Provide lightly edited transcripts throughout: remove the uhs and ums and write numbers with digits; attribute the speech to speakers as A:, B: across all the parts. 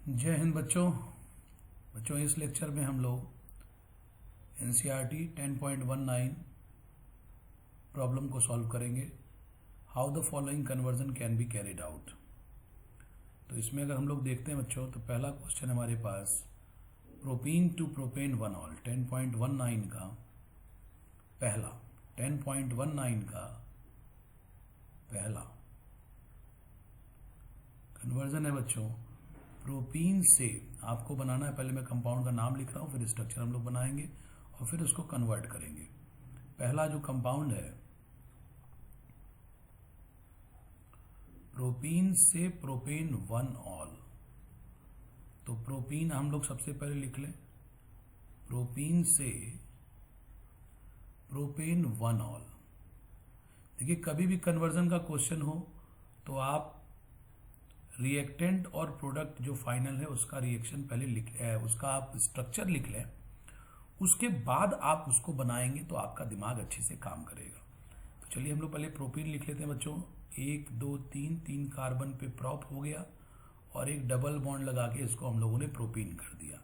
A: जय हिंद बच्चों इस लेक्चर में हम लोग एनसीईआरटी 10.19 प्रॉब्लम को सॉल्व करेंगे। How the following conversion can be carried out. तो इसमें अगर हम लोग देखते हैं बच्चों, तो पहला क्वेश्चन हमारे पास प्रोपीन टू प्रोपेन 1ऑल 10.19 का पहला 10.19 का पहला कन्वर्जन है बच्चों। प्रोपीन से आपको बनाना है, पहले मैं कंपाउंड का नाम लिख रहा हूं, फिर स्ट्रक्चर हम लोग बनाएंगे और फिर उसको कन्वर्ट करेंगे। पहला जो कंपाउंड है प्रोपीन से प्रोपेन 1ऑल, तो प्रोपीन हम लोग सबसे पहले लिख लें, प्रोपीन से प्रोपेन 1ऑल। देखिए कभी भी कन्वर्जन का क्वेश्चन हो तो आप रिएक्टेंट और प्रोडक्ट जो फाइनल है उसका रिएक्शन पहले उसका आप स्ट्रक्चर लिख लें, उसके बाद आप उसको बनाएंगे तो आपका दिमाग अच्छे से काम करेगा। तो चलिए हम लोग पहले प्रोपीन लिख लेते हैं बच्चों। 1 2 3 कार्बन पे प्रॉप हो गया और एक डबल बॉन्ड लगा के इसको हम लोगों ने प्रोपीन कर दिया।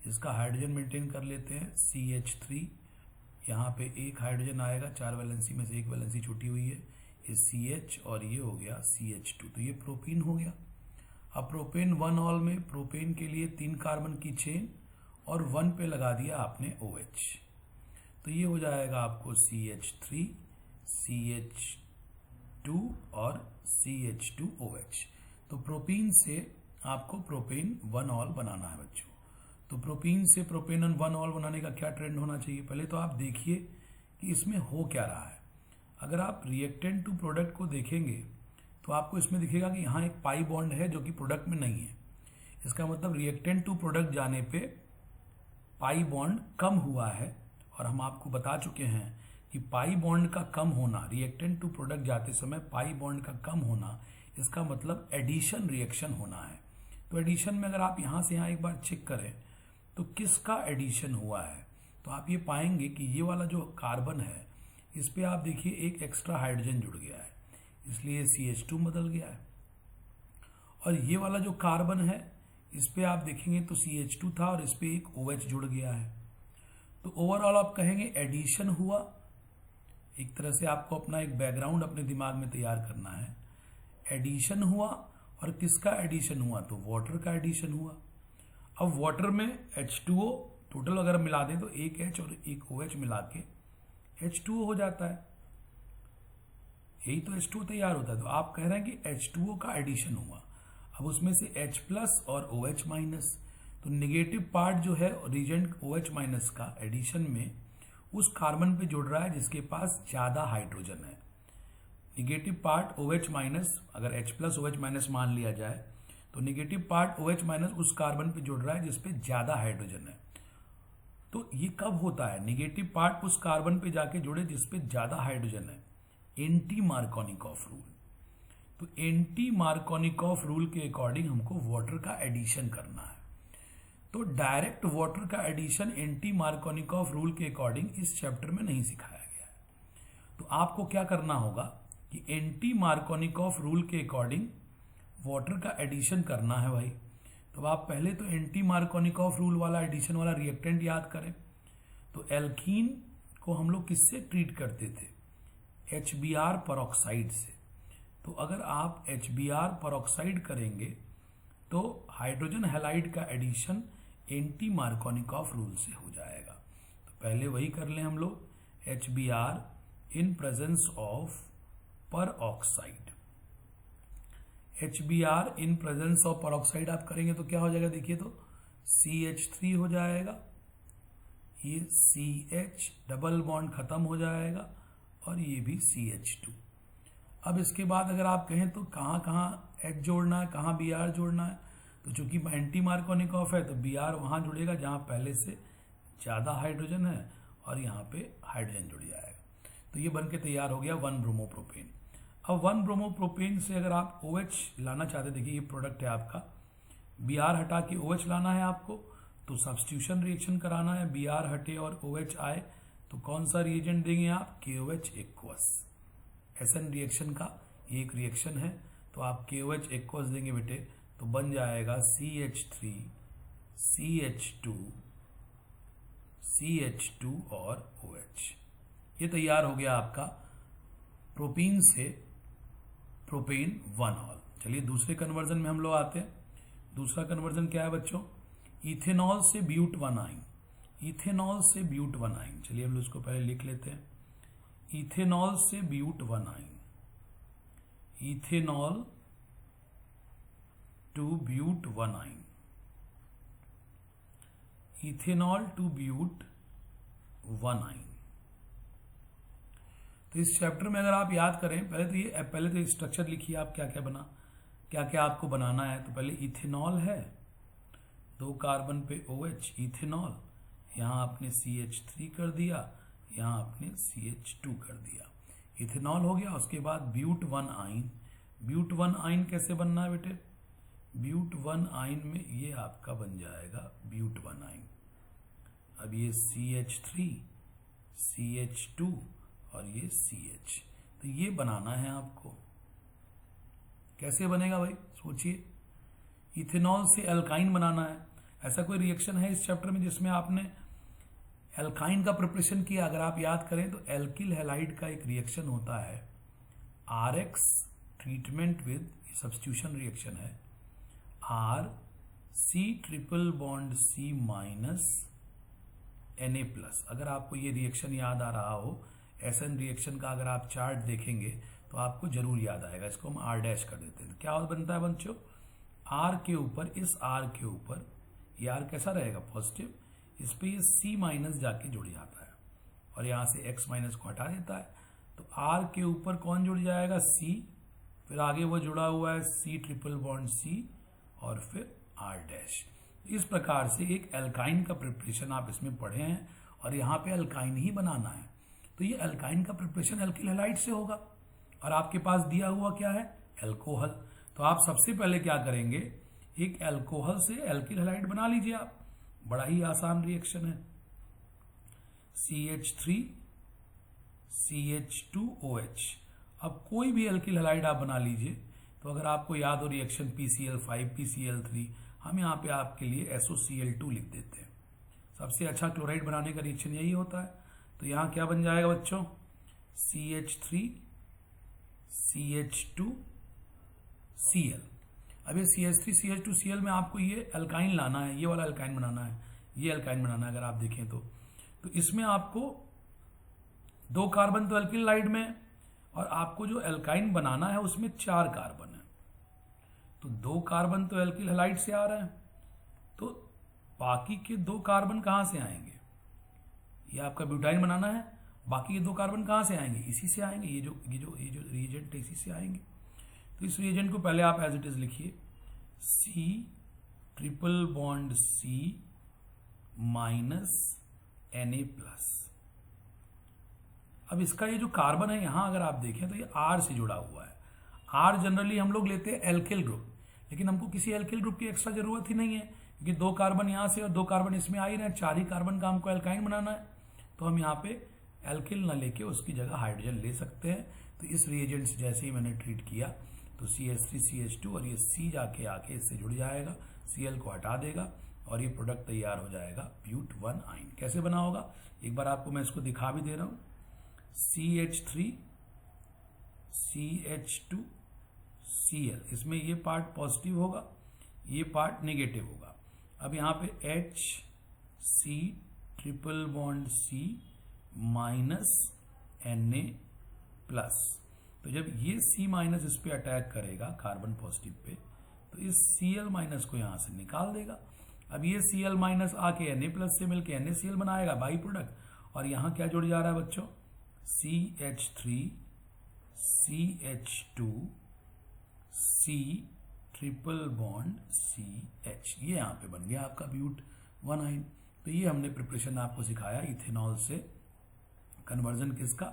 A: इसका हाइड्रोजन मेंटेन कर लेते हैं CH3, यहाँ पे एक हाइड्रोजन आएगा, 4 वैलेंसी में से एक वैलेंसी छूटी हुई है, ये CH और ये हो गया CH2, तो ये प्रोपीन हो गया। अब प्रोपेन 1ऑल में प्रोपेन के लिए 3 कार्बन की चेन और 1 पे लगा दिया आपने OH, तो ये हो जाएगा आपको CH3 CH2 और CH2OH। तो प्रोपीन से आपको प्रोपेन 1ऑल बनाना है बच्चों। तो प्रोपीन से प्रोपेन 1ऑल बनाने का क्या ट्रेंड होना चाहिए, पहले तो आप देखिए कि इसमें हो क्या रहा है। अगर आप रिएक्टेंट टू प्रोडक्ट को देखेंगे तो आपको इसमें दिखेगा कि यहाँ एक पाई बॉन्ड है जो कि प्रोडक्ट में नहीं है। इसका मतलब रिएक्टेंट टू प्रोडक्ट जाने पे पाई बॉन्ड कम हुआ है, और हम आपको बता चुके हैं कि पाई बॉन्ड का कम होना, रिएक्टेंट टू प्रोडक्ट जाते समय पाई बॉन्ड का कम होना, इसका मतलब एडिशन रिएक्शन होना है। तो एडिशन में अगर आप यहाँ से यहाँ एक बार चेक करें तो किसका एडिशन हुआ है, तो आप ये पाएंगे कि ये वाला जो कार्बन है इस पे आप देखिए एक एक्स्ट्रा हाइड्रोजन जुड़ गया है, इसलिए CH2 बदल गया है। और ये वाला जो कार्बन है इस पे आप देखेंगे तो CH2 था और इस पे एक OH जुड़ गया है। तो ओवरऑल आप कहेंगे एडिशन हुआ। एक तरह से आपको अपना एक बैकग्राउंड अपने दिमाग में तैयार करना है। एडिशन हुआ, और किसका एडिशन हुआ, तो वाटर का एडिशन हुआ। अब वाटर में H2O टोटल अगर मिला दें तो एक H और एक OH मिला के H2O हो जाता है, यही तो H2O तैयार होता है। तो आप कह रहे हैं कि H2O का एडिशन हुआ। अब उसमें से H+ और OH-, तो नेगेटिव पार्ट जो है रीजेंट OH- का एडिशन में उस कार्बन पे जुड़ रहा है जिसके पास ज्यादा हाइड्रोजन है। नेगेटिव पार्ट OH-, अगर H+ OH- मान लिया जाए तो नेगेटिव पार्ट OH- उस कार्बन पे जुड़ रहा है जिसपे ज्यादा हाइड्रोजन है। तो ये कब होता है, नेगेटिव पार्ट उस कार्बन पे जाके जुड़े जिसपे ज्यादा हाइड्रोजन है, एंटी मार्कोनिकॉफ रूल। तो एंटी मार्कोनिकॉफ रूल के अकॉर्डिंग हमको वाटर का एडिशन करना है। तो डायरेक्ट वाटर का एडिशन एंटी मार्कोनिकॉफ रूल के अकॉर्डिंग इस चैप्टर में नहीं सिखाया गया है। तो आपको क्या करना होगा कि एंटी मार्कोनिकॉफ रूल के अकॉर्डिंग वाटर का एडिशन करना है भाई। तो आप पहले तो एंटी मार्कोनिकॉफ रूल वाला एडिशन वाला रिएक्टेंट याद करें। तो एल्कीन को हम लोग किससे ट्रीट करते थे, HBr परऑक्साइड से। तो अगर आप HBr परऑक्साइड करेंगे तो हाइड्रोजन हैलाइड का एडिशन एंटी मार्कोनिकॉफ रूल से हो जाएगा। तो पहले वही कर लें हम लोग, HBr in presence of peroxide. HBr in presence of peroxide आप करेंगे तो क्या हो जाएगा, देखिए तो CH3 हो जाएगा, ये CH डबल बॉन्ड खत्म हो जाएगा और ये भी CH2। अब इसके बाद अगर आप कहें तो कहाँ कहाँ H जोड़ना है, कहाँ Br जोड़ना है, तो चूंकि एंटी मार्कोनिकॉफ है तो Br वहां जुड़ेगा जहां पहले से ज्यादा हाइड्रोजन है और यहाँ पे हाइड्रोजन जुड़ जाएगा। तो ये बन के तैयार हो गया 1 ब्रोमोप्रोपेन। अब 1 ब्रोमोप्रोपेन से अगर आप OH लाना चाहते, देखिए ये प्रोडक्ट है आपका, Br हटा के OH लाना है आपको, तो सब्स्टिट्यूशन रिएक्शन कराना है। Br हटे और OH आए तो कौन सा रिएजेंट देंगे आप, KOH एक्वस। SN रिएक्शन का ये एक रिएक्शन है, तो आप KOH एक्वस देंगे बेटे तो बन जाएगा CH3 CH2 CH2 और OH। ये तैयार हो गया आपका प्रोपीन से प्रोपेन 1 ऑल। चलिए दूसरे कन्वर्जन में हम लोग आते हैं। दूसरा कन्वर्जन क्या है बच्चों? इथेनॉल से ब्यूट 1 आइन। इथेनॉल से ब्यूट 1 आइन, चलिए हम लोग इसको पहले लिख लेते हैं। इथेनॉल से ब्यूट 1 आइन, इथेनॉल टू ब्यूट 1 आइन, इथेनॉल टू ब्यूट 1 आइन। तो इस चैप्टर में अगर आप याद करें, पहले तो स्ट्रक्चर लिखिए आप क्या क्या आपको बनाना है। तो पहले इथेनॉल है, 2 कार्बन पे OH इथेनॉल, यहाँ आपने CH3 कर दिया, यहाँ आपने CH2 कर दिया, इथेनॉल हो गया। उसके बाद ब्यूट 1 आइन। ब्यूट 1 आइन कैसे बनना है बेटे? ब्यूट 1 आइन में ये आपका बन जाएगा ब्यूट 1 आइन। अब ये CH3 CH2 और ये CH, तो ये बनाना है आपको। कैसे बनेगा भाई सोचिए। इथेनॉल से एल्काइन बनाना है। ऐसा कोई रिएक्शन है इस चैप्टर में जिसमें आपने एल्काइन का प्रिपरेशन किया? अगर आप याद करें तो एल्किल हैलाइड का एक रिएक्शन होता है RX treatment with, substitution reaction है, RC triple bond C minus Na+। अगर आपको ये रिएक्शन याद आ रहा हो, SN रिएक्शन का अगर आप चार्ट देखेंगे तो आपको जरूर याद आएगा। इसको हम R' कर देते हैं। तो क्या बनता है बच्चों? R के ऊपर, इस R के ऊपर ये R कैसा रहेगा? पॉजिटिव। इस पे ये C माइनस जाके जुड़ जाता है और यहां से X माइनस को हटा देता है। तो R के ऊपर कौन जुड़ जाएगा? C, फिर आगे वो जुड़ा हुआ है C ट्रिपल बॉन्ड C और फिर R'। इस प्रकार से एक एल्काइन का प्रिपरेशन आप इसमें पढ़े हैं और यहाँ पे एल्काइन ही बनाना है। तो ये एल्काइन का प्रिपरेशन एल्किल हैलाइड से होगा और आपके पास दिया हुआ क्या है? एल्कोहल। तो आप सबसे पहले क्या करेंगे? एक एल्कोहल से एल्किल हैलाइड बना लीजिए आप। बड़ा ही आसान रिएक्शन है। CH3 CH2OH। अब कोई भी एल्किल हैलाइड आप बना लीजिए। तो अगर आपको याद हो रिएक्शन PCl5 PCl3, हम यहाँ पे आपके लिए SOCl2 लिख देते हैं। सबसे अच्छा क्लोराइड बनाने का रिएक्शन यही होता है। तो यहाँ क्या बन जाएगा बच्चों? CH3 CH2 Cl। अब ये CH3 CH2 Cl में आपको ये अल्काइन लाना है, ये वाला अल्काइन बनाना है, ये अल्काइन बनाना है। अगर आप देखें तो इसमें आपको 2 कार्बन तो एल्किल हैलाइड में और आपको जो अल्काइन बनाना है उसमें 4 कार्बन है। तो 2 कार्बन तो एल्किल हैलाइड से आ रहे हैं, तो बाकी के 2 कार्बन कहां से आएंगे? ये आपका ब्यूटाइन बनाना है, बाकी के 2 कार्बन कहां से आएंगे? इसी से आएंगे। ये जो रिएजेंट है इसी से आएंगे। तो इस रिएजेंट को पहले आप एज इट इज लिखिए, C triple bond C minus Na+। अब इसका ये जो कार्बन है यहां अगर आप देखें तो ये R से जुड़ा हुआ है। R जनरली हम लोग लेते हैं एल्किल ग्रुप, लेकिन हमको किसी एल्किल ग्रुप की एक्स्ट्रा जरूरत ही नहीं है क्योंकि 2 कार्बन यहां से और 2 कार्बन इसमें आ ही रहे हैं। 4 ही कार्बन का हमको एल्काइन बनाना है। तो हम यहाँ पे एल्किल ना लेके उसकी जगह हाइड्रोजन ले सकते हैं। तो इस रिएजेंट से जैसे ही मैंने ट्रीट किया तो CH3 CH2 और ये C जाके आके इससे जुड़ जाएगा, Cl को हटा देगा और ये प्रोडक्ट तैयार हो जाएगा ब्यूट 1 आइन। कैसे बना होगा एक बार आपको मैं इसको दिखा भी दे रहा हूं। CH3 CH2 Cl, इसमें ये पार्ट पॉजिटिव होगा, ये पार्ट नेगेटिव होगा। अब यहाँ पे HC triple bond C minus Na+। तो जब ये C माइनस इस पे अटैक करेगा कार्बन पॉजिटिव पे, तो इस Cl माइनस को यहां से निकाल देगा। अब ये Cl माइनस आके Na+ से मिलके NaCl बनाएगा बाई प्रोडक्ट। और यहां क्या जुड़ जा रहा है बच्चों? CH3 CH2 C triple bond CH। ये यहाँ पे बन गया आपका ब्यूट 1 आइन। तो ये हमने प्रिपरेशन आपको सिखाया इथेनॉल से कन्वर्जन किसका?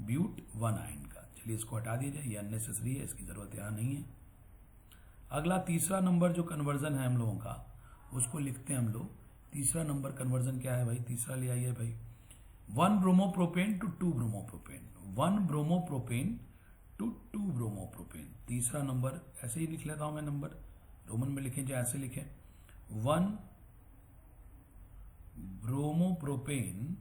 A: ब्यूट 1 आइन का। चलिए इसको हटा दिया जाए, ये अननेसेसरी है, इसकी जरूरत यहाँ नहीं है। अगला तीसरा नंबर जो कन्वर्जन है हम लोगों का उसको लिखते हैं हम लोग। तीसरा नंबर कन्वर्जन क्या है भाई? तीसरा ले आइए भाई, 1 bromopropane to 2 bromopropane. 1 bromopropane to 2 bromopropane. तीसरा नंबर ऐसे ही लिख लेता हूं मैं नंबर रोमन में लिखें चाहे ऐसे लिखें, 1 bromopropane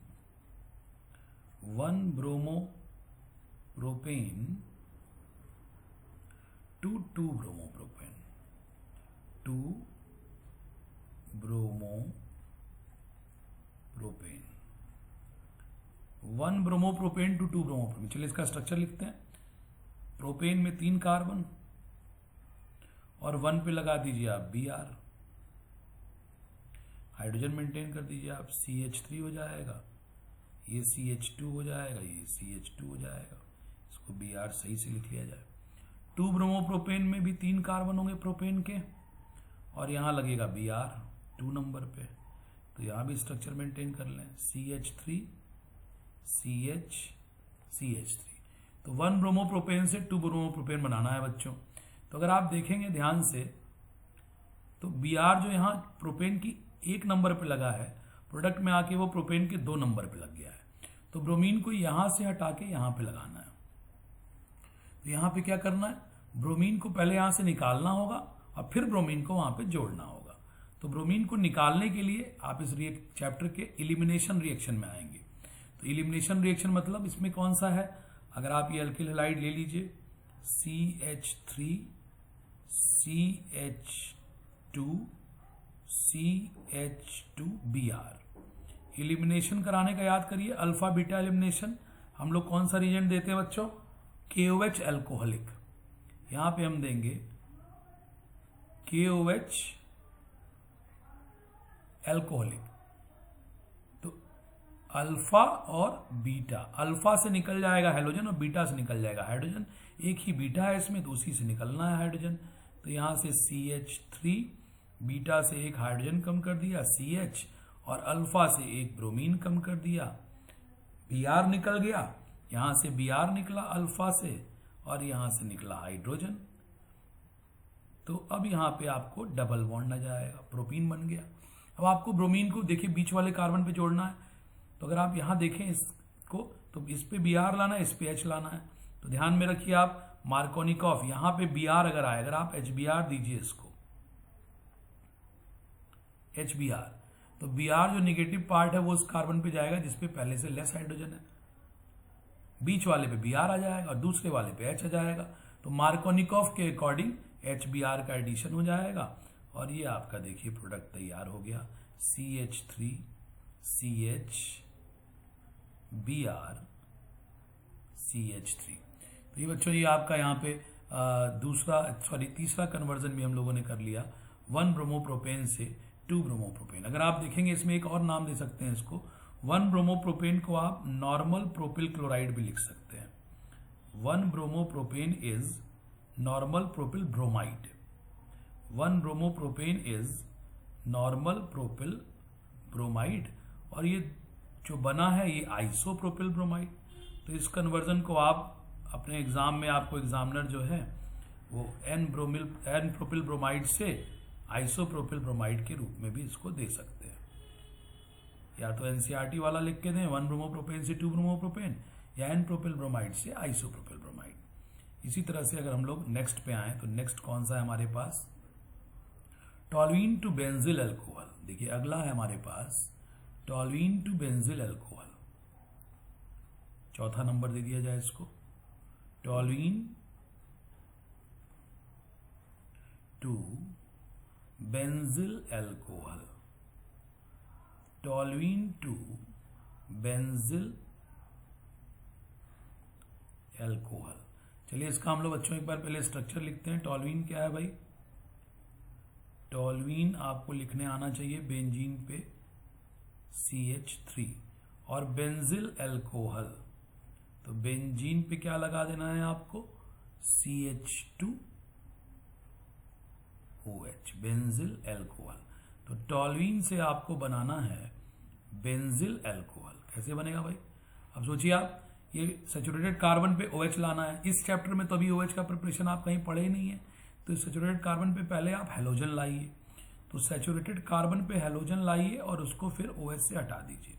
A: 2 2 bromopropane 2 bromopropane 1 bromopropane to 2 bromopropane. चलिए इसका स्ट्रक्चर लिखते हैं। प्रोपेन में 3 कार्बन और 1 पे लगा दीजिए आप Br, हाइड्रोजन मेंटेन कर दीजिए आप, CH3 हो जाएगा, ये CH2 हो जाएगा, ये CH2 हो जाएगा, इसको Br सही से लिख लिया जाए। 2 ब्रोमोप्रोपेन में भी 3 कार्बन होंगे प्रोपेन के और यहाँ लगेगा Br 2 नंबर पे, तो यहाँ भी स्ट्रक्चर मेंटेन कर लें, CH3 CH CH3। तो 1 ब्रोमोप्रोपेन से 2 ब्रोमोप्रोपेन बनाना है बच्चों। तो अगर आप देखेंगे ध्यान से तो Br जो यहाँ प्रोपेन की 1 नंबर पे लगा है, प्रोडक्ट में आके वो प्रोपेन के 2 नंबर पे लग गया है। तो ब्रोमीन को यहां से हटा के यहां पे लगाना है। तो यहां पे क्या करना है, ब्रोमीन को पहले यहां से निकालना होगा और फिर ब्रोमीन को वहां पे जोड़ना होगा। तो ब्रोमीन को निकालने के लिए आप इस चैप्टर के एलिमिनेशन रिएक्शन में आएंगे। तो एलिमिनेशन रिएक्शन मतलब इसमें कौन सा है, अगर आप ये अल्किल हैलाइड ले लीजिए, CH3 CH2 CH2 Br। Elimination कराने का याद करिए, अल्फा बीटा एलिमिनेशन हम लोग कौन सा रिएजेंट देते हैं बच्चों, KOH एल्कोहलिक। यहां पे हम देंगे KOH एल्कोहलिक। तो अल्फा और बीटा, अल्फा से निकल जाएगा हेलोजन और बीटा से निकल जाएगा हाइड्रोजन। एक ही बीटा है इसमें तो उसी से निकलना है हाइड्रोजन। तो यहां से CH3, बीटा से एक हाइड्रोजन कम कर दिया CH, और अल्फा से एक ब्रोमीन कम कर दिया, Br निकल गया, यहां से Br निकला अल्फा से और यहां से निकला हाइड्रोजन। तो अब यहां पे आपको डबल बॉन्ड आ जाएगा, प्रोपीन बन गया। अब आपको ब्रोमीन को देखिए बीच वाले कार्बन पे जोड़ना है। तो अगर आप यहां देखें इसको तो इस पे Br लाना है, इस पे H लाना है। तो ध्यान में रखिए आप मार्कोनिकॉफ, यहां पे Br अगर आए, अगर आप HBr दीजिए इसको HBr, तो Br जो नेगेटिव पार्ट है वो उस कार्बन पे जाएगा जिसपे पहले से लेस हाइड्रोजन है, बीच वाले पे Br आ जाएगा और दूसरे वाले पे H आ जाएगा। तो मार्कोनिकॉफ के अकॉर्डिंग HBr का एडिशन हो जाएगा और ये आपका देखिए प्रोडक्ट तैयार हो गया, CH3 CH Br CH3। तो ये बच्चों ये आपका यहाँ पे तीसरा कन्वर्जन भी हम लोगों ने कर लिया, 1 ब्रोमोप्रोपेन से 2 ब्रोमोप्रोपेन। अगर आप देखेंगे इसमें एक और नाम दे सकते हैं इसको, 1 ब्रोमोप्रोपेन को आप नॉर्मल प्रोपिल क्लोराइड भी लिख सकते हैं। 1 bromopropane is normal propyl bromide, 1 bromopropane is normal propyl bromide, और ये जो बना है ये आइसोप्रोपिल ब्रोमाइड। तो इस कन्वर्जन को आप अपने एग्जाम में, आपको एग्जामिनर जो है वो एन प्रोपिल ब्रोमाइड से आइसोप्रोपिल ब्रोमाइड के रूप में भी इसको दे सकते हैं। या तो एनसीईआरटी वाला लिख के दें 1 ब्रोमोप्रोपेन से 2 ब्रोमोप्रोपेन, या एन प्रोपिल ब्रोमाइड से आइसोप्रोपिल ब्रोमाइड। इसी तरह से अगर हम लोग नेक्स्ट पे आए तो नेक्स्ट कौन सा है हमारे पास, टॉल्यूइन टू बेंजिल अल्कोहल। देखिए अगला है हमारे पास टॉल्यूइन टू बेंजिल अल्कोहल, चौथा नंबर दे दिया जाए इसको, toluene to benzyl alcohol, toluene to benzyl alcohol. चलिए इसका हम लोग बच्चों एक बार पहले स्ट्रक्चर लिखते हैं। टॉल्यूइन क्या है भाई, टॉल्यूइन आपको लिखने आना चाहिए बेंजीन पे CH3, और बेंजिल अल्कोहल तो बेंजीन पे क्या लगा देना है आपको, CH2OH, बेंजिल अल्कोहल। तो टॉल्यूइन से आपको बनाना है बेंजिल अल्कोहल। कैसे बनेगा भाई, अब सोचिए आप, ये सैचुरेटेड कार्बन पे OH लाना है। इस चैप्टर में तो अभी OH का प्रिपरेशन आप कहीं पढ़े ही नहीं है, तो सैचुरेटेड कार्बन पे पहले आप हेलोजन लाइए। तो सैचुरेटेड कार्बन पे हेलोजन लाइए और उसको फिर OH से हटा दीजिए।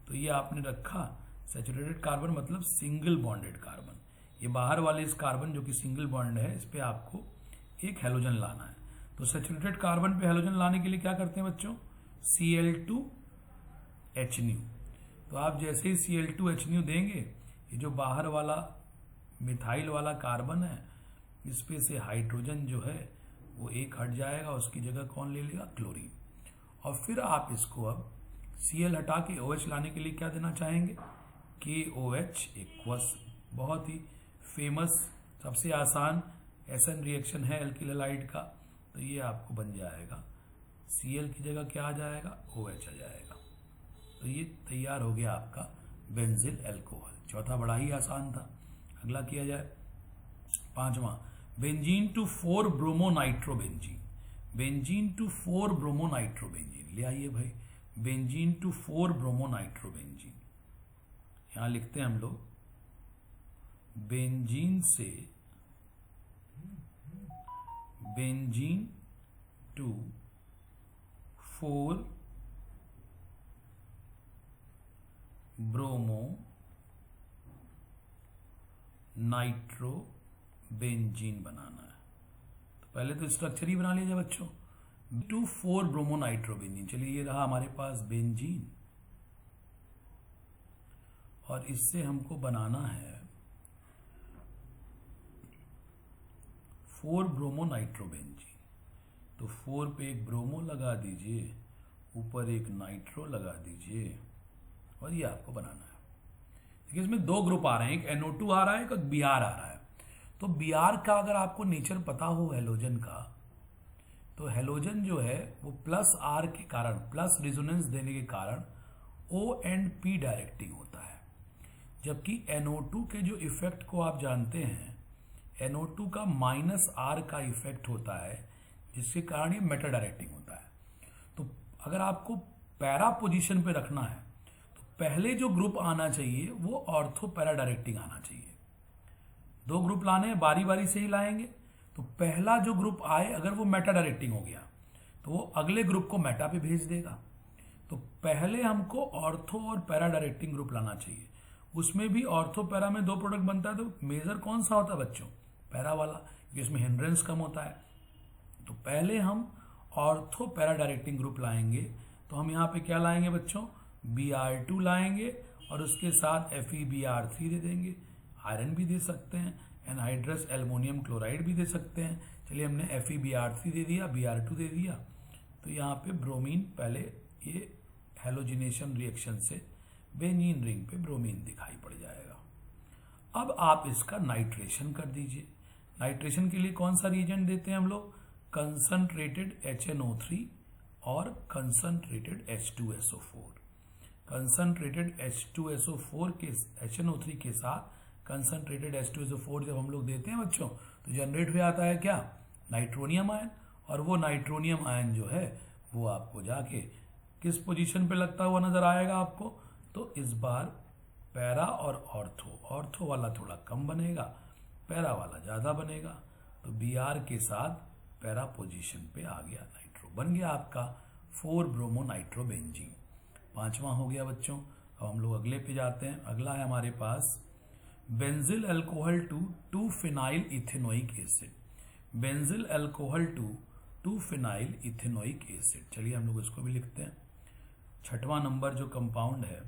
A: तो ये आपने रखा सैचुरेटेड कार्बन मतलब सिंगल बॉन्डेड कार्बन। ये बाहर वाले इस कार्बन जो कि सिंगल बॉन्ड है, इस पे आपको एक हेलोजन लाना है। तो सैचुरेटेड कार्बन पे हेलोजन लाने के लिए क्या करते हैं बच्चों, Cl2H। तो आप जैसे ही Cl2H देंगे, ये जो बाहर वाला मिथाइल वाला कार्बन है, इस पे से हाइड्रोजन जो है वो एक हट जाएगा, उसकी जगह कौन ले लेगा, क्लोरीन। और फिर आप इसको अब Cl हटा के OH लाने के लिए क्या देना चाहेंगे, KOH। बहुत ही फेमस, सबसे आसान एसन रिएक्शन है एल्किल हैलाइड का। तो ये आपको बन जाएगा, Cl की जगह क्या आ जाएगा, OH आ जाएगा। तो ये तैयार हो गया आपका बेंजिल अल्कोहल। चौथा बड़ा ही आसान था। अगला किया जाए, पांचवा, बेंजीन टू 4 ब्रोमोनाइट्रोबेंजीन। बेंजीन टू 4 ब्रोमोनाइट्रोबेंजीन ले आइए भाई, बेंजीन टू 4 ब्रोमोनाइट्रोबेंजीन। यहां लिखते हैं हम लोग, बेंजीन से बेंजीन टू 4 ब्रोमो नाइट्रोबेंजीन बनाना है। तो पहले तो स्ट्रक्चर ही बना लीजिए बच्चों, टू 4 ब्रोमो नाइट्रोबेंजीन। चलिए ये रहा हमारे पास बेंजीन, और इससे हमको बनाना है 4 ब्रोमो नाइट्रोबेंजीन। तो 4 पे एक ब्रोमो लगा दीजिए, ऊपर एक नाइट्रो लगा दीजिए, और ये आपको बनाना है। देखिए इसमें 2 ग्रुप आ रहे हैं, एक NO2 आ रहा है, एक Br आ रहा है। तो Br का अगर आपको नेचर पता हो हेलोजन का, तो हेलोजन जो है वो प्लस R के कारण, प्लस रिजोनेंस देने के कारण O एंड P डायरेक्टिंग होता है। जबकि NO2 के जो इफेक्ट को आप जानते हैं, NO2 का माइनस R का इफेक्ट होता है, जिसके कारण ये मेटा डायरेक्टिंग होता है। तो अगर आपको पैरा पोजीशन पे रखना है, तो पहले जो ग्रुप आना चाहिए वो ऑर्थो पैरा डायरेक्टिंग आना चाहिए। 2 ग्रुप लाने हैं, बारी बारी से ही लाएंगे। तो पहला जो ग्रुप आए, अगर वो मेटा डायरेक्टिंग हो गया, तो वो अगले ग्रुप को मेटा पे भेज देगा। तो पहले हमको ऑर्थो और पैरा डायरेक्टिंग ग्रुप लाना चाहिए। उसमें भी ऑर्थो पैरा में 2 प्रोडक्ट बनता है, तो मेजर कौन सा होता है बच्चों, पैरा वाला, क्योंकि इसमें हिंड्रेंस कम होता है। तो पहले हम ऑर्थो पैरा डायरेक्टिंग ग्रुप लाएंगे। तो हम यहाँ पे क्या लाएंगे बच्चों, Br2 लाएंगे, और उसके साथ FeBr3 दे देंगे। आयरन भी दे सकते हैं, एनहाइड्रस एल्युमिनियम क्लोराइड भी दे सकते हैं। चलिए हमने FeBr3 दे दिया, Br2 दे दिया। तो यहाँ पे ब्रोमीन, पहले ये हेलोजिनेशन रिएक्शन से बेंजीन रिंग पे ब्रोमीन दिखाई पड़ जाएगा। अब आप इसका नाइट्रेशन कर दीजिए। नाइट्रेशन के लिए कौन सा रिएजेंट देते हैं हम लोग, कंसंट्रेटेड HNO3 और कंसंट्रेटेड H2SO4। कंसंट्रेटेड H2SO4 के HNO3 के साथ कंसंट्रेटेड H2SO4 जब हम लोग देते हैं बच्चों, तो जनरेट हो जाता है क्या, नाइट्रोनियम आयन। और वो नाइट्रोनियम आयन जो है वो आपको जाके किस पोजीशन पे लगता हुआ नजर आएगा आपको, तो इस बार पैरा और ऑर्थो वाला थोड़ा कम बनेगा, पैरा वाला ज्यादा बनेगा। तो Br के साथ पैरा पोजीशन पे आ गया नाइट्रो, बन गया आपका 4 ब्रोमो नाइट्रोबेंजीन। 5वां हो गया बच्चों। अब हम लोग अगले पे जाते हैं। अगला है हमारे पास benzyl alcohol to 2 phenyl ethanoic acid. Benzyl alcohol to 2 phenyl ethanoic acid. चलिए हम लोग इसको भी लिखते हैं। 6वां नंबर जो कंपाउंड है,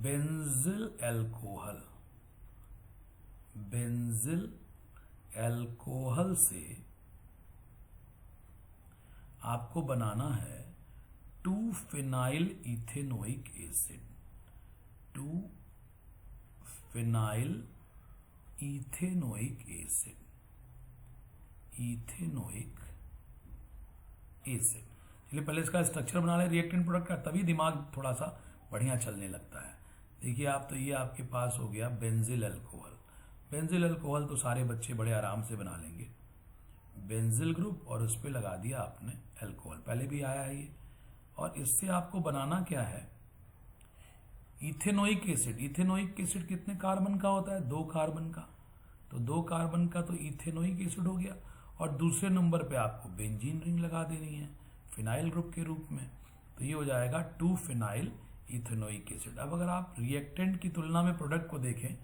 A: बेंजिल अल्कोहल। बेंजिल अल्कोहल से आपको बनाना है 2 phenyl ethanoic acid. 2 phenyl ethanoic acid. Ethanoic acid. चलिए पहले इसका स्ट्रक्चर बना ले रिएक्टेंट प्रोडक्ट का, तभी दिमाग थोड़ा सा बढ़िया चलने लगता है। देखिए आप, तो ये आपके पास हो गया बेंजिल अल्कोहल। बेंजिल अल्कोहल तो सारे बच्चे बड़े आराम से बना लेंगे। बेंजिल ग्रुप और उस पर लगा दिया आपने अल्कोहल, पहले भी आया है ये। और इससे आपको बनाना क्या है, इथेनोइक एसिड। इथेनोइक एसिड कितने कार्बन का होता है, 2 कार्बन का। तो 2 कार्बन का तो इथेनोइक एसिड हो गया। और दूसरे नंबर पे आपको बेंजीन रिंग लगा देनी है फिनाइल ग्रुप के रूप में। तो ये हो जाएगा 2 फिनाइल इथेनोइक एसिड। अब अगर आप रिएक्टेंट की तुलना में प्रोडक्ट को देखें,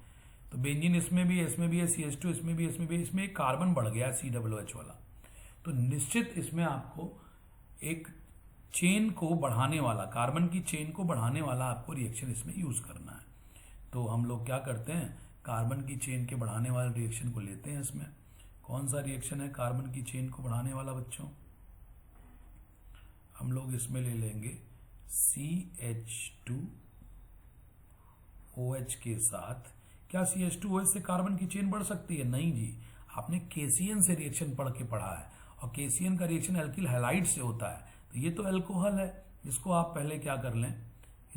A: तो बेंजीन इसमें भी है, CH2 इसमें भी, इसमें एक कार्बन बढ़ गया COOH वाला। तो निश्चित इसमें आपको एक चेन को बढ़ाने वाला, कार्बन की चेन को बढ़ाने वाला आपको रिएक्शन इसमें यूज करना है। तो हम लोग क्या करते हैं, कार्बन की चेन के बढ़ाने वाले रिएक्शन को लेते हैं। इसमें कौन सा रिएक्शन है कार्बन की चेन को बढ़ाने वाला बच्चों? हम लोग इसमें ले लेंगे CH2OH के साथ। क्या CH2OH से कार्बन की चेन बढ़ सकती है? नहीं जी, आपने KCN से रिएक्शन पढ़ के पढ़ा है, और KCN का रिएक्शन एल्किल हैलाइड से होता है। तो ये तो अल्कोहल है, इसको आप पहले क्या कर लें,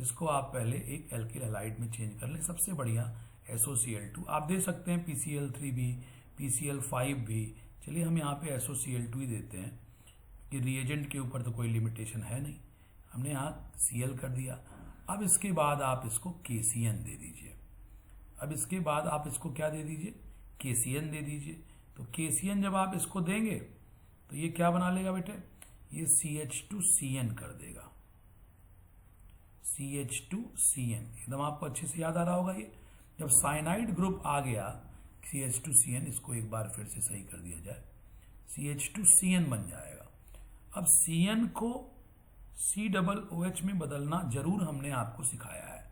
A: इसको आप पहले एक एल्किल हैलाइड में चेंज कर लें। सबसे बढ़िया SOCl2 आप दे सकते हैं, PCl3 भी, PCl5 भी। चलिए हम यहाँ पे SOCl2 ही देते हैं कि रिएजेंट के ऊपर तो कोई लिमिटेशन है नहीं, हमने यहाँ Cl कर दिया। अब इसके बाद आप इसको KCN दे दीजिए। अब इसके बाद आप इसको क्या दे दीजिए, KCN दे दीजिए। तो KCN जब आप इसको देंगे तो ये क्या बना लेगा बेटे, ये CH2CN कर देगा। CH2CN एकदम आपको अच्छे से याद आ रहा होगा। ये जब साइनाइड ग्रुप आ गया CH2CN, इसको एक बार फिर से सही कर दिया जाए, CH2CN बन जाएगा। अब CN को COOH में बदलना जरूर हमने आपको सिखाया है।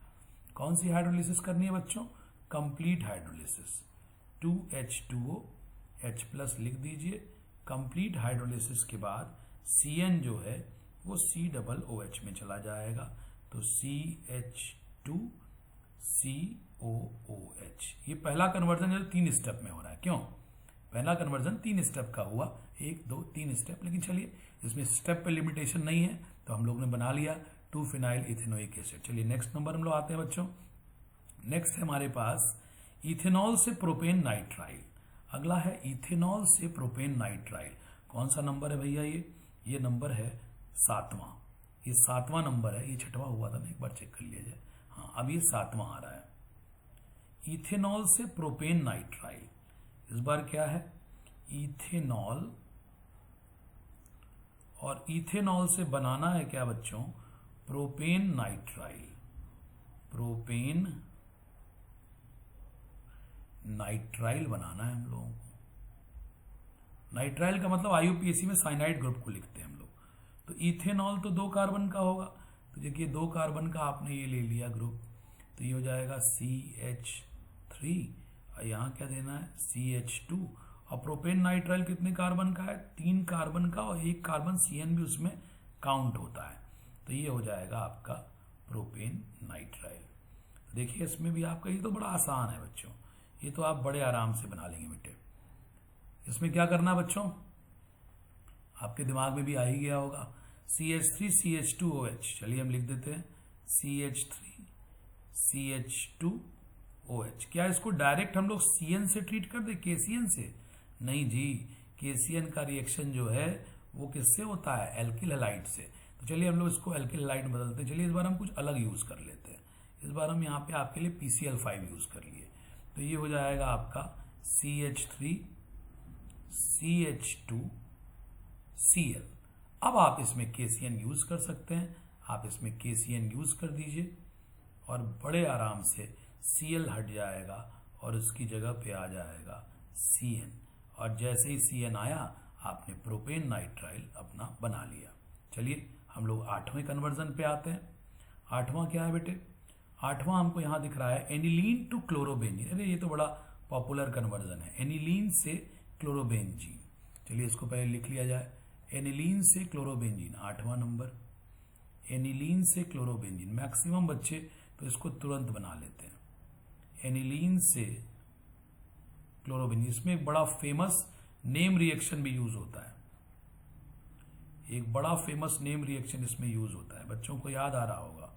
A: कौन सी हाइड्रोलिसिस करनी है बच्चों? Complete hydrolysis. 2H2O H+ लिख दीजिए। कंप्लीट हाइड्रोलिसिस के बाद CN जो है वो COOH में चला जाएगा, तो CH2COOH। ये पहला कन्वर्जन जो 3 स्टेप में हो रहा है। क्यों? पहला कन्वर्जन 3 स्टेप का हुआ, 1 2 3 स्टेप। लेकिन चलिए इसमें स्टेप पे लिमिटेशन नहीं है, तो हम लोग ने बना लिया 2-फिनाइल इथेनोइक एसिड। चलिए नेक्स्ट नंबर हम लोग आते हैं बच्चों। नेक्स्ट है हमारे पास इथेनॉल से प्रोपेन नाइट्राइल। अगला है इथेनॉल से प्रोपेन नाइट्राइल। कौन सा नंबर है भैया? ये नंबर है 7वां। ये 7वां नंबर है, ये 6वां हुआ था ना, एक बार चेक कर लिया जाए। हाँ, अब ये 7वां आ रहा है। इथेनॉल से प्रोपेन नाइट्राइल, इस बार क्या है, इथेनॉल, और इथेनॉल से बनाना है क्या बच्चों, प्रोपेन नाइट्राइल। प्रोपेन नाइट्राइल बनाना है हम लोगों को। नाइट्राइल का मतलब IUPAC में साइनाइड ग्रुप को लिखते हैं हम लोग। तो इथेनॉल तो 2 कार्बन का होगा, तो देखिए 2 कार्बन का आपने ये ले लिया ग्रुप, तो ये हो जाएगा CH3, और यहाँ क्या देना है CH2। और प्रोपेन नाइट्राइल कितने कार्बन का है? 3 कार्बन का, और 1 कार्बन CN भी उसमें काउंट होता है। तो ये हो जाएगा आपका प्रोपेन नाइट्राइल। देखिए इसमें भी आपका, ये तो बड़ा आसान है बच्चों, ये तो आप बड़े आराम से बना लेंगे बेटे। इसमें क्या करना बच्चों, आपके दिमाग में भी आ ही गया होगा, CH3 CH2OH। चलिए हम लिख देते हैं CH3 CH2OH। क्या इसको डायरेक्ट हम लोग CN से ट्रीट कर दे, KCN से? नहीं जी, KCN का रिएक्शन जो है वो किससे होता है, एल्किल हैलाइड से। तो चलिए हम लोग इसको एल्किल हैलाइड में बदलते हैं। चलिए इस बार हम कुछ अलग यूज कर लेते हैं। इस बार हम यहाँ पे आपके लिए PCl5 यूज कर लिए। तो ये हो जाएगा आपका CH3 CH2Cl। अब आप इसमें KCN यूज कर सकते हैं, आप इसमें KCN यूज कर दीजिए, और बड़े आराम से Cl हट जाएगा और उसकी जगह पे आ जाएगा CN। और जैसे ही CN आया, आपने प्रोपेन नाइट्राइल अपना बना लिया। चलिए हम लोग 8वें कन्वर्जन पे आते हैं। 8वां क्या है बेटे? 8वां हमको यहाँ दिख रहा है एनिलीन टू क्लोरोबेंजीन। अरे ये तो बड़ा पॉपुलर कन्वर्जन है, एनिलीन से क्लोरोबेंजीन। चलिए इसको पहले लिख लिया जाए, एनिलीन से क्लोरोबेंजीन 8वां नंबर। एनिलीन से क्लोरोबेंजीन, मैक्सिमम बच्चे तो इसको तुरंत बना लेते हैं। एनिलीन से क्लोरोबेंजीन, इसमें एक बड़ा फेमस नेम रिएक्शन भी यूज होता है। एक बड़ा फेमस नेम रिएक्शन इसमें यूज होता है, बच्चों को याद आ रहा होगा,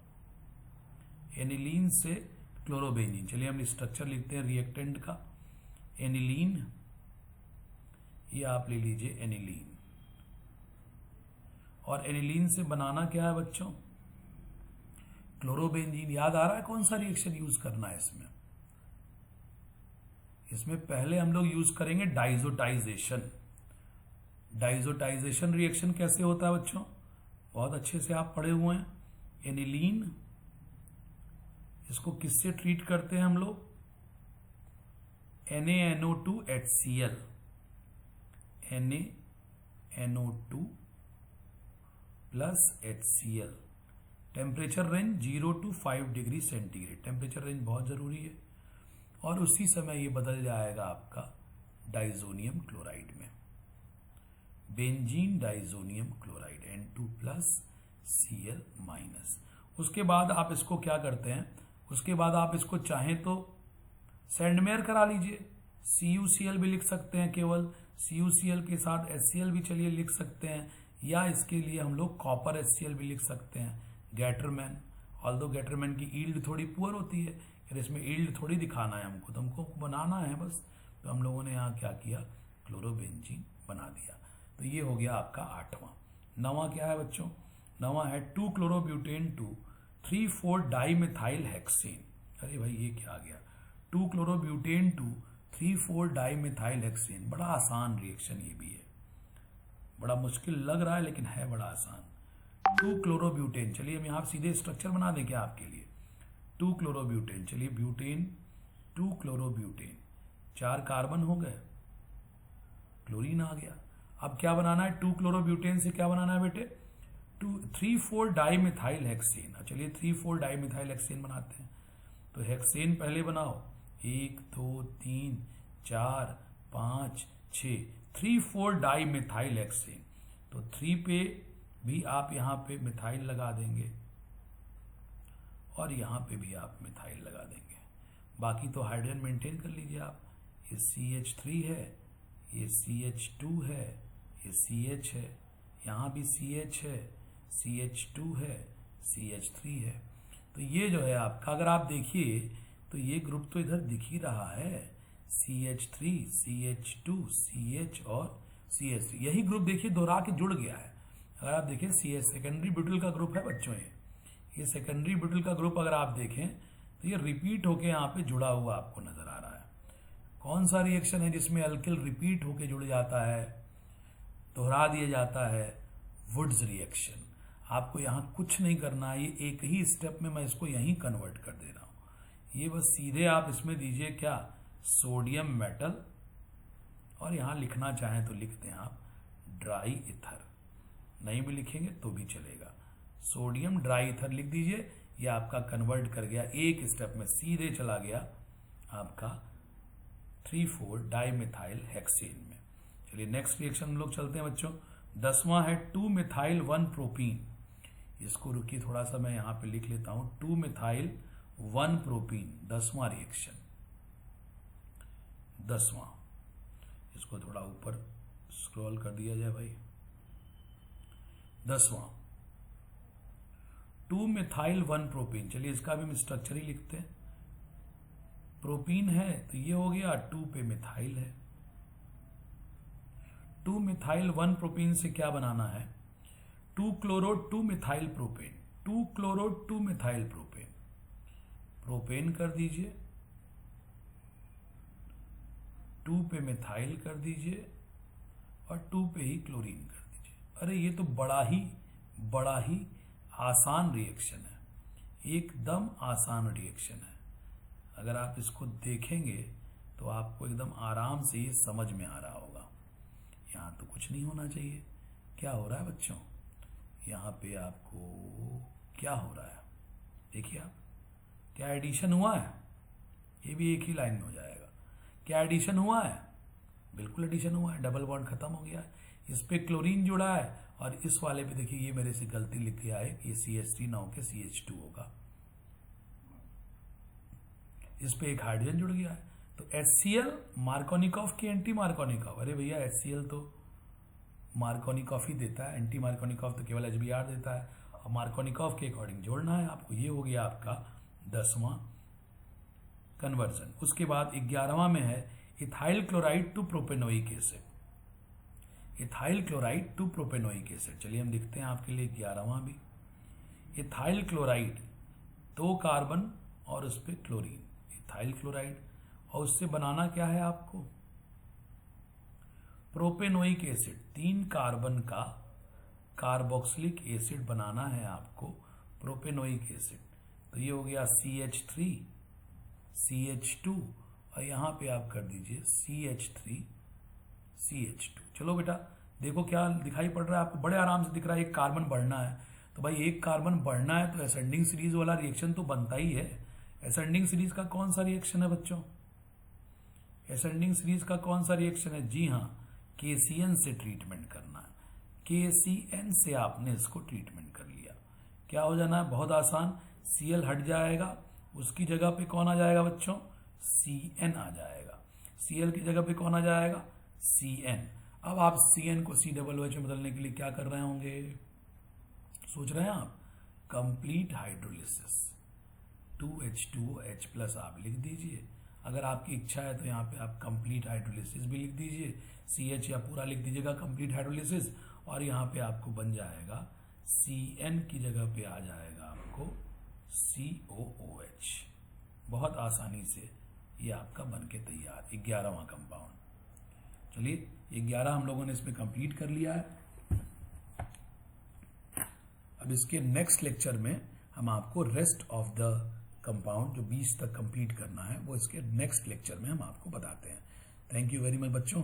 A: एनिलीन से क्लोरोबेंजीन। चलिए हम स्ट्रक्चर लिखते हैं रिएक्टेंट का। एनिलीन, ये आप ले लीजिए एनिलीन, और एनिलीन से बनाना क्या है बच्चों, क्लोरोबेंजीन। याद आ रहा है कौन सा रिएक्शन यूज करना है इसमें? इसमें पहले हम लोग यूज करेंगे डाइजोटाइजेशन। डाइजोटाइजेशन रिएक्शन कैसे होता है बच्चों? बहुत अच्छे से आप पढ़े हुए हैं। एनिलीन, इसको किससे ट्रीट करते हैं हम लोग? NaNO2HCl। NO2 plus HCl। Temperature range 0 to 5 degree centigrade, temperature range बहुत जरूरी है। और उसी समय ये बदल जाएगा आपका डाइजोनियम क्लोराइड में, benzene diazonium chloride N2 plus Cl minus. उसके बाद आप इसको क्या करते हैं, उसके बाद आप इसको चाहें तो सैंडमेयर करा लीजिए, CuCl भी लिख सकते हैं, केवल CuCl के साथ HCl भी चलिए लिख सकते हैं, या इसके लिए हम लोग कॉपर HCl भी लिख सकते हैं। गैटरमैन, ऑल्दो गैटरमैन की ईल्ड थोड़ी पुअर होती है, फिर इसमें ईल्ड थोड़ी दिखाना है हमको, तो हमको बनाना है बस, तो हम लोगों ने यहाँ क्या किया, क्लोरोबेंजीन बना दिया। तो ये हो गया आपका 8वां। 9वां क्या है बच्चों, 9वां है 2 क्लोरोब्यूटेन टू 3,4 डाईमिथाइल हेक्सेन। अरे भाई ये क्या आ गया, 2 क्लोरोब्यूटेन टू 3,4 डाईमिथाइल हेक्सेन। बड़ा आसान रिएक्शन ये भी है, बड़ा मुश्किल लग रहा है लेकिन है बड़ा आसान। 2 क्लोरोब्यूटेन, चलिए हम यहाँ सीधे स्ट्रक्चर बना दें क्या आपके लिए। 2 क्लोरोब्यूटेन, चलिए ब्यूटेन 2 क्लोरोब्यूटेन, 4 कार्बन हो गए, क्लोरीन आ गया। अब क्या बनाना है, 2 क्लोरोब्यूटेन से क्या बनाना है बेटे, 3,4 डाईमिथाइल हेक्सेन। चलिए 3,4 डाईमिथाइल हेक्सेन बनाते हैं। तो हेक्सेन पहले बनाओ, 1 2 3 4 5 6, 3,4 डाईमिथाइल हेक्सेन। तो 3 पे भी आप यहाँ पे मिथाइल लगा देंगे और यहाँ पे भी आप मिथाइल लगा देंगे। बाकी तो हाइड्रोजन मेंटेन कर लीजिए आप। ये CH3 है, ये CH2 है, ये CH है, यहाँ भी CH है, CH2 है, CH3 है। तो ये जो है आपका, अगर आप देखिए तो ये ग्रुप तो इधर दिख ही रहा है, CH3 CH2 CH और CH3, यही ग्रुप देखिए दोहरा के जुड़ गया है। अगर आप देखें CH सेकेंडरी ब्यूटिल का ग्रुप है बच्चों, ये सेकेंडरी ब्यूटिल का ग्रुप अगर आप देखें तो ये रिपीट होके यहाँ पे जुड़ा हुआ आपको नजर आ रहा है। कौन सा रिएक्शन है जिसमें अल्किल रिपीट होके जुड़ जाता है, दोहरा दिया जाता है, वुड्स रिएक्शन। आपको यहाँ कुछ नहीं करना है, ये एक ही स्टेप में मैं इसको यहीं कन्वर्ट कर दे रहा हूँ। ये बस सीधे आप इसमें दीजिए क्या, सोडियम मेटल, और यहाँ लिखना चाहें तो लिख दें आप ड्राई इथर, नहीं भी लिखेंगे तो भी चलेगा, सोडियम ड्राई इथर लिख दीजिए। ये आपका कन्वर्ट कर गया, एक स्टेप में सीधे चला गया आपका 3,4 डाईमिथाइल हेक्सेन में। चलिए नेक्स्ट रिएक्शन हम लोग चलते हैं बच्चों। 10वां है 2 मिथाइल 1 प्रोपीन। इसको रुकिए थोड़ा सा मैं यहाँ पे लिख लेता हूँ, 2 मिथाइल 1 प्रोपीन, 10वां रिएक्शन। 10वां, इसको थोड़ा ऊपर स्क्रॉल कर दिया जाए भाई। 10वां 2 मिथाइल 1 प्रोपीन, चलिए इसका भी हम स्ट्रक्चर ही लिखते हैं। प्रोपीन है तो ये हो गया, 2 पे मिथाइल है। 2 मिथाइल 1 प्रोपीन से क्या बनाना है, 2 chloro 2 methyl propane, 2 chloro 2 methyl propane. Propane कर दीजिए, 2 पे मिथाइल कर दीजिए और 2 पे ही क्लोरीन कर दीजिए। अरे ये तो बड़ा ही आसान रिएक्शन है, एकदम आसान रिएक्शन है। अगर आप इसको देखेंगे तो आपको एकदम आराम से ये समझ में आ रहा होगा। यहाँ तो कुछ नहीं होना चाहिए। क्या हो रहा है बच्चों, यहाँ पे आपको क्या हो रहा है, देखिए आप, क्या एडिशन हुआ है, ये भी एक ही लाइन में हो जाएगा। क्या एडिशन हुआ है, बिल्कुल एडिशन हुआ है, डबल बॉन्ड खत्म हो गया है। इस पे क्लोरीन जुड़ा है और इस वाले पे देखिए ये मेरे से गलती लिख गया है कि CH3 ना होकर CH2 होगा। इस पे एक हाइड्रोजन जुड़ गया है। तो HCl मार्कोनिकॉफ की एंटी मार्कोनिकॉफ, अरे भैया HCl तो मार्कोनिकॉफ ही देता है, एंटी मार्कोनिकॉफ तो केवल HBr देता है, और मार्कोनिकॉफ के अकॉर्डिंग जोड़ना है आपको। ये हो गया आपका 10वां कन्वर्जन। उसके बाद 11वां में है ethyl chloride to propanoic acid, ethyl chloride to propanoic acid. चलिए हम लिखते हैं आपके लिए 11वां भी। इथाइल क्लोराइड 2 कार्बन और उस पर क्लोरीन, इथाइल क्लोराइड, और उससे बनाना क्या है आपको, प्रोपेनोइक एसिड, 3 कार्बन का कार्बोक्सिलिक एसिड बनाना है आपको, प्रोपेनोइक एसिड। तो ये हो गया CH3 CH2 और यहाँ पे आप कर दीजिए CH3 CH2। चलो बेटा देखो क्या दिखाई पड़ रहा है आपको, बड़े आराम से दिख रहा है, एक कार्बन बढ़ना है। तो भाई एक कार्बन बढ़ना है तो असेंडिंग सीरीज वाला रिएक्शन तो बनता ही है। असेंडिंग सीरीज का कौन सा रिएक्शन है बच्चों? असेंडिंग सीरीज का कौन सा रिएक्शन है? जी हाँ, KCN से ट्रीटमेंट करना है। KCN से आपने इसको ट्रीटमेंट कर लिया, क्या हो जाना है? बहुत आसान, Cl हट जाएगा, उसकी जगह पे कौन आ जाएगा बच्चों? Cn आ जाएगा। Cl की जगह पे कौन आ जाएगा? Cn। अब आप Cn को COOH में बदलने के लिए क्या कर रहे होंगे? सोच रहे हैं आप? कंप्लीट हाइड्रोलिसिस, 2H2OH प्लस आप लिख दीजिए। अगर आपकी इच्छा है तो यहाँ पे आप कंप्लीट हाइड्रोलिसिस भी लिख दीजिए, CH या पूरा लिख दीजिएगा कंप्लीट हाइड्रोलिसिस, और यहाँ पे आपको बन जाएगा Cn की जगह पे आ जाएगा आपको COOH। बहुत आसानी से ये आपका बन के तैयार 11वां कंपाउंड। चलिए 11 हम लोगों ने इसमें कंप्लीट कर लिया है। अब इसके नेक्स्ट लेक्चर में हम आपको रेस्ट ऑफ द कंपाउंड जो 20 तक कंप्लीट करना है वो इसके नेक्स्ट लेक्चर में हम आपको बताते हैं। थैंक यू वेरी मच बच्चों।